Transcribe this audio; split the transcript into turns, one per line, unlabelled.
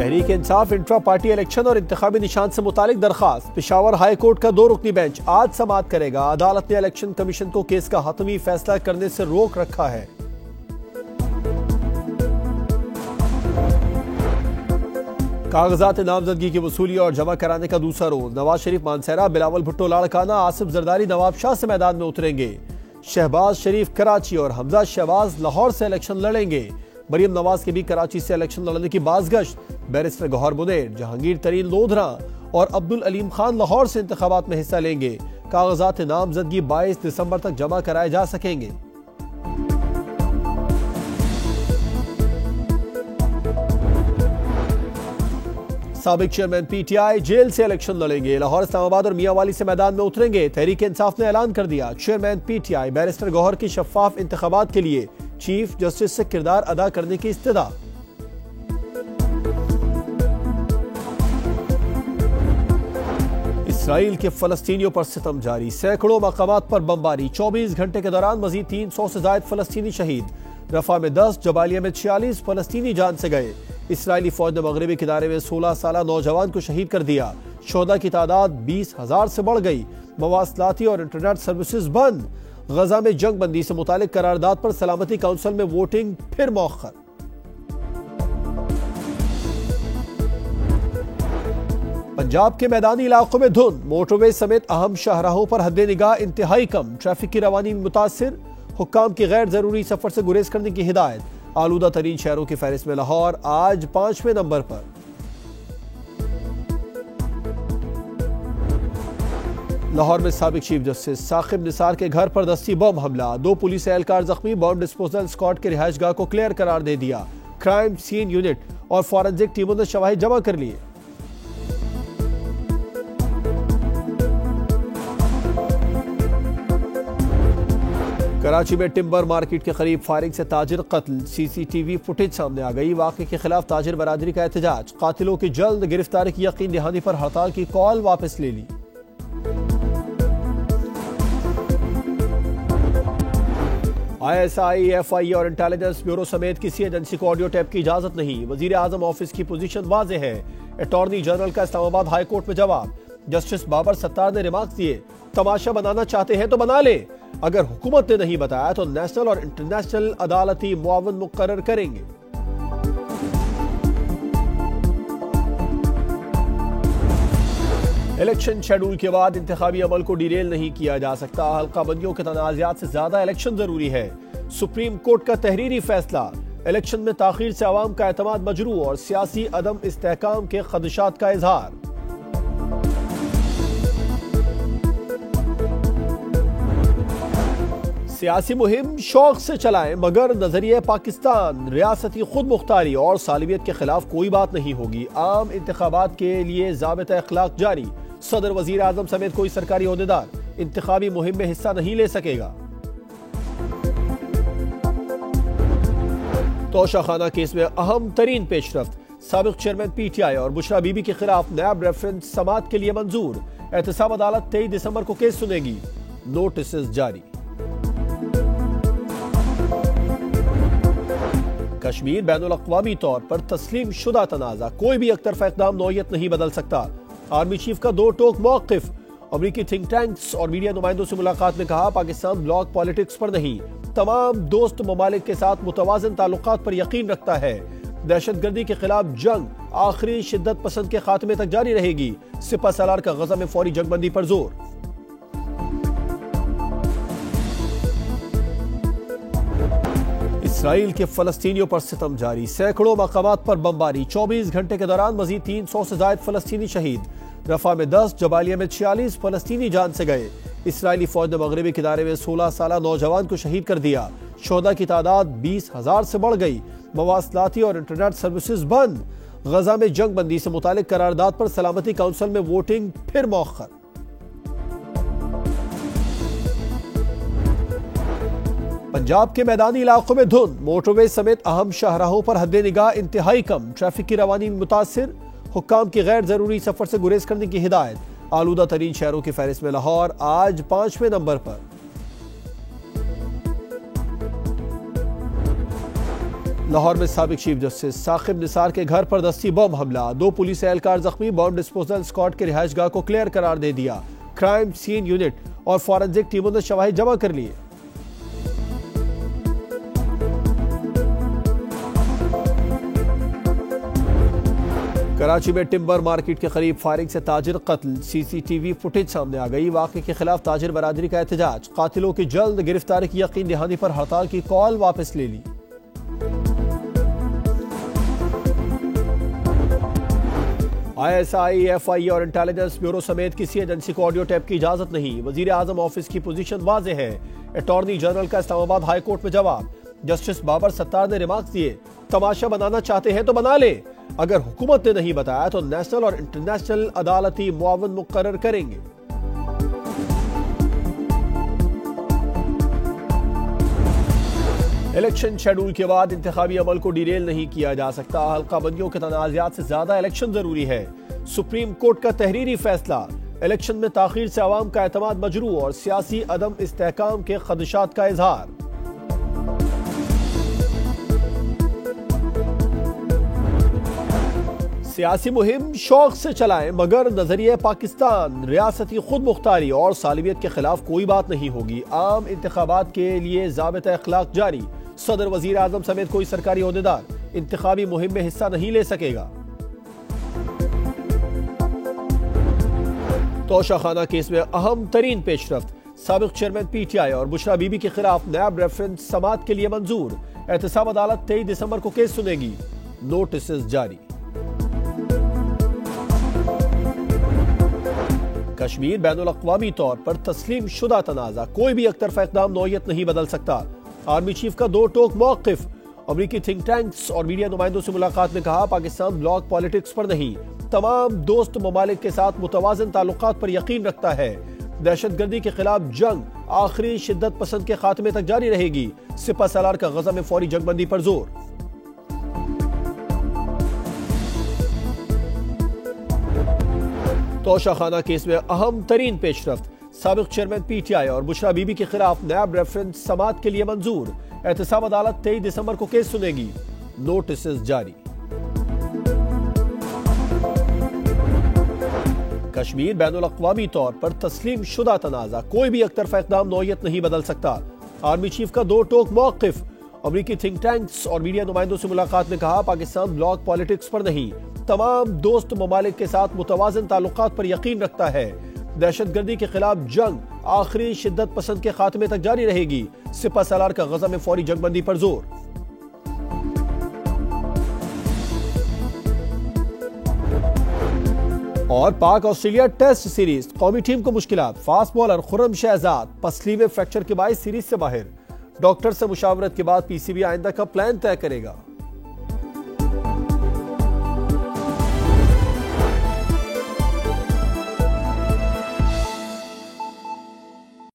Tehreek Insaf intra party election और इंतखाबी निशान से मुतालिक दरखास्त। पेशावर हाई कोर्ट का 2 रुकनी बेंच आज समाअत करेगा। अदालत ने इलेक्शन कमीशन को केस का हतमी फैसला करने से रोक रखा है। कागजात नामजदगी की वसूली और जमा कराने का दूसरा रोज। नवाज शरीफ मानसहरा, बिलावल भुट्टो लाड़काना, आसिफ जरदारी नवाब शाह से मैदान में उतरेंगे। शहबाज शरीफ कराची और हमजा शहबाज लाहौर से इलेक्शन लड़ेंगे। मरियम नवाज के भी कराची से इलेक्शन लड़ने की बाज़गश्त। बैरिस्टर गौहर बुनेर, जहांगीर तरीन लोधरा और अब्दुल अलीम खान लाहौर से इंतखाबात में हिस्सा लेंगे। कागजात नामजदगी 22 दिसंबर तक जमा कराए जा सकेंगे। साबिक चेयरमैन पीटीआई जेल से इलेक्शन लड़ेंगे। लाहौर, इस्लामाबाद और मियांवाली से मैदान में उतरेंगे। तहरीक इंसाफ ने ऐलान कर दिया, चेयरमैन पीटीआई बैरिस्टर गौहर की शफाफ इंतखाबात के लिए चीफ जस्टिस से किरदार अदा करने की इस्तदा। इसराइल के फलस्तीनियों पर सितम जारी। सैकड़ों मकामात पर बमबारी। 24 घंटे के दौरान मजीद 300 से ज्यादा फलस्तीनी शहीद। रफा में 10, जबालिया में 46 फलस्तीनी जान से गए। इसराइली फौज ने मगरबी किनारे में 16 साला नौजवान को शहीद कर दिया। शोहदा की तादाद 20,000 से बढ़ गई। मवासलाती और इंटरनेट सर्विसेज बंद। गजा में जंग बंदी से मुतालिक करारदाद पर सलामती काउंसिल में वोटिंग फिर मौखर। पंजाब के मैदानी इलाकों में धुंध। मोटरवे समेत अहम शाहराहों पर हद निगाह इंतहाई कम। ट्रैफिक की रवानी मुतासिर। हुक्काम की गैर जरूरी सफर से गुरेज करने की हिदायत। आलूदा तरीन शहरों की फहरिस्त में लाहौर आज 5वें नंबर पर। लाहौर में साबिक चीफ जस्टिस साकिब निसार के घर पर दस्ती बम हमला। 2 पुलिस एहलकार जख्मी। बॉम्ब डिस्पोजल स्क्वाड के रिहायशगाह को क्लियर करार दे दिया। क्राइम सीन यूनिट और फॉरेंसिक टीमों ने शवाहिद जमा कर लिए। कराची में टिम्बर मार्केट के करीब फायरिंग से ताजिर कत्ल। सीसीटीवी फुटेज सामने आ गई। वाक़े के खिलाफ ताजिर बरादरी का एहतजाज। कातिलों की जल्द गिरफ्तारी की यकीन दहानी पर हड़ताल की कॉल वापस ले ली। ISI, FI और इंटेलिजेंस ब्यूरो समेत किसी एजेंसी को ऑडियो टेप की इजाजत नहीं। वजीर आजम ऑफिस की पोजीशन वाज़ेह है। अटॉर्नी जनरल का इस्लामाबाद हाई कोर्ट में जवाब। जस्टिस बाबर सत्तार ने रिमार्क्स दिए, तमाशा बनाना चाहते हैं तो बना ले, अगर हुकूमत ने नहीं बताया तो नेशनल और इंटरनेशनल अदालती मुआवन मुकर्रर करेंगे। इलेक्शन शेड्यूल के बाद इंतखाबी अमल को डिरेल नहीं किया जा सकता। हल्का बंदियों के तनाज़ात से ज्यादा इलेक्शन जरूरी है। सुप्रीम कोर्ट का तहरीरी फैसला। इलेक्शन में ताखीर से अवाम का एतमाद मजरू और सियासी अदम इस्तेहकाम के खदशात का इजहार। सियासी मुहिम शौक से चलाएं मगर नजरिए पाकिस्तान, रियासती खुद मुख्तारी और सालिबियत के खिलाफ कोई बात नहीं होगी। आम इंतखाबात के लिए ज़ाबिता अखलाक जारी। सदर, वजीर आजम समेत कोई सरकारी ओहदेदार इंतखाबी मुहिम में हिस्सा नहीं ले सकेगा। तोशाखाना केस में अहम तरीन पेशरफ्त। साबिक चेयरमैन पीटीआई और बुशरा बीबी के खिलाफ नैब रेफरेंस समाअत के लिए मंजूर। एहतसाब अदालत 23 दिसंबर को केस सुनेगी। नोटिस जारी। कश्मीर बैनुल अक़वामी तौर पर तस्लीम शुदा तनाज़ा। कोई भी एकतरफा इक़दाम नौयत नहीं बदल सकता। आर्मी चीफ का 2 टोक मौक़िफ़। अमरीकी थिंक टैंक्स और मीडिया नुमाइंदों से मुलाकात में कहा, पाकिस्तान ब्लॉक पॉलिटिक्स पर नहीं, तमाम दोस्त ममालिक के साथ मुतवाज़न ताल्लुकात पर यकीन रखता है। दहशतगर्दी के खिलाफ जंग आखिरी शिद्दत पसंद के खात्मे तक जारी रहेगी। सिपह सालार का गजा में फौरी जंगबंदी पर जोर। इसराइल के फलस्तीनियों पर सितम जारी। सैकड़ों मकामात पर बमबारी। 24 घंटे के दौरान मजीद 300 से ज्यादा फलस्तीनी शहीद। रफा में 10, जबालिया में 46 फलस्तीनी जान से गए। इसराइली फौज ने मगरबी किनारे में 16 साला नौजवान को शहीद कर दिया। शोहदा की तादाद 20,000 से बढ़ गई। मवासलाती और इंटरनेट सर्विसेज बंद। गजा में जंग बंदी से मुतालिक करारदाद पर सलामती काउंसिल में वोटिंग फिर मौखर। पंजाब के मैदानी इलाकों में धुंध। मोटरवे समेत अहम शाहराहों पर हद निगाह इंतहाई कम। ट्रैफिक की रवानी मुतासिर। हुक्काम की गैर जरूरी सफर से गुरेज करने की हिदायत। आलूदा तरीन शहरों की फहरिस्त में लाहौर आज 5वें नंबर पर। लाहौर में साबिक चीफ जस्टिस साकिब निसार के घर पर दस्ती बम हमला, 2 पुलिस एहलकार जख्मी। बम डिस्पोजल स्क्वाड के रिहायशगाह को क्लियर करार दे दिया। क्राइम सीन यूनिट और फॉरेंसिक टीमों ने शवाहिद जमा कर लिए। कराची में टिम्बर मार्केट के करीब फायरिंग से ताजिर कत्ल, सीसीटीवी फुटेज सामने आ गई। वाक़े के खिलाफ ताजिर बरादरी का एहतजाज, कातिलों की जल्द गिरफ्तारी की यकीन दहानी पर हड़ताल की कॉल वापस ले ली। ISI, FI और इंटेलिजेंस ब्यूरो समेत किसी एजेंसी को ऑडियो टेप की इजाजत नहीं। वजीर आजम ऑफिस की पोजीशन वाज़े है। अटॉर्नी जनरल का इस्लामाबाद हाई कोर्ट में जवाब। जस्टिस बाबर सत्तार ने रिमार्क्स दिए, तमाशा बनाना चाहते हैं तो बना ले, अगर हुकूमत ने नहीं बताया तो नेशनल और इंटरनेशनल अदालती मुआवन मुकर्रर करेंगे। इलेक्शन शेड्यूल के बाद इंतखाबी अमल को डिरेल नहीं किया जा सकता। हल्का बंदियों के तनाज़ात से ज्यादा इलेक्शन जरूरी है। सुप्रीम कोर्ट का तहरीरी फैसला। इलेक्शन में ताखीर से अवाम का एतमाद मजरू और सियासी अदम इस्तेहकाम के खदशात का इजहार। सियासी मुहिम शौक से चलाएं, मगर नजरिए पाकिस्तान, रियासती खुद मुख्तारी और सालिबियत के खिलाफ कोई बात नहीं होगी। आम इंतखाबात के लिए ज़ाबिता अखलाक जारी। सदर, वजीर आजम समेत कोई सरकारी ओहदेदार इंतखाबी मुहिम में हिस्सा नहीं ले सकेगा। तोशाखाना केस में अहम तरीन पेशरफ्त। साबिक चेयरमैन PTI और बुशरा बीबी के खिलाफ नैब रेफरेंस समात के लिए मंजूर। एहतसाब अदालत 23 दिसंबर को केस सुनेगी। नोटिस जारी। कश्मीर बैनुल अक़वामी तौर पर तस्लीम शुदा तनाज़ा, कोई भी एकतरफा इक़दाम नौयत नहीं बदल सकता। आर्मी चीफ का 2 टोक मौक़िफ़। अमरीकी थिंक टैंक्स और मीडिया नुमाइंदों से मुलाकात में कहा, पाकिस्तान ब्लॉक पॉलिटिक्स पर नहीं, तमाम दोस्त ममालिक के साथ मुतवाज़न ताल्लुकात पर यकीन रखता है। दहशतगर्दी के खिलाफ जंग आखिरी शिद्दत पसंद के खात्मे तक जारी रहेगी। सिपह सालार का गजा में फौरी जंगबंदी पर जोर। तोशाखाना केस में अहम तरीन पेशरफ्त। साबिक चेयरमैन PTI और बुशरा बीबी के खिलाफ नैब रेफरेंस समात के लिए मंजूर। एहतसाब अदालत 23 दिसंबर को केस सुनेगी। नोटिस जारी। कश्मीर बैनुल अक़वामी तौर पर तस्लीम शुदा तनाज़ा, कोई भी एकतरफा इक़दाम नौयत नहीं बदल सकता। आर्मी चीफ का 2 टोक मौक़िफ़। अमरीकी थिंक टैंक्स और मीडिया नुमाइंदों से मुलाकात में कहा, पाकिस्तान ब्लॉक पॉलिटिक्स पर नहीं, तमाम दोस्त ममालिक के साथ मुतवाज़न ताल्लुकात पर यकीन रखता है। दहशतगर्दी के खिलाफ जंग आखिरी शिद्दत पसंद के खात्मे तक जारी रहेगी। सिपह सालार का गजा में फौरी जंगबंदी पर जोर। और पाक ऑस्ट्रेलिया टेस्ट सीरीज, कौमी टीम को मुश्किलात। फास्ट बॉलर खुर्रम शहजाद पसली में फ्रैक्चर के बायस सीरीज से बाहर। डॉक्टर से मुशावरत के बाद PCB आइंदा का प्लान तय करेगा।